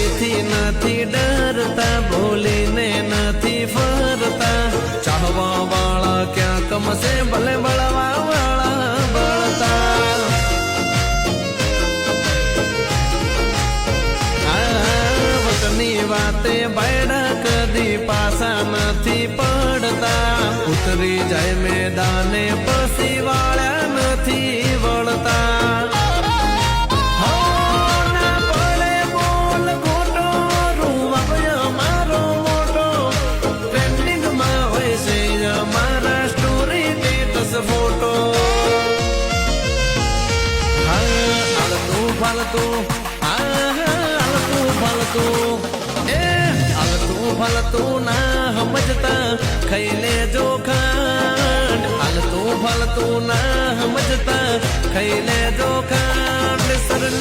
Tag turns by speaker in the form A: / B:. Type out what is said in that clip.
A: કોઈથી નથી ડરતા, બોલીને નથી ફરતા. ચાહવા વાળા ક્યાં કમશે, ભલે બળવા વાળા બળતા. વતની વાતે બાયડા કદી પાસા નથી પડતા. ઉતરી જાય મેદાને પછી વાળા નથી વળતા. ફલતું ના સમજતા ખાઈ લેજો ખાંડ. હાલતું ફલતું ના સમજતા ખાઈ લેજો ખાંડ. સરને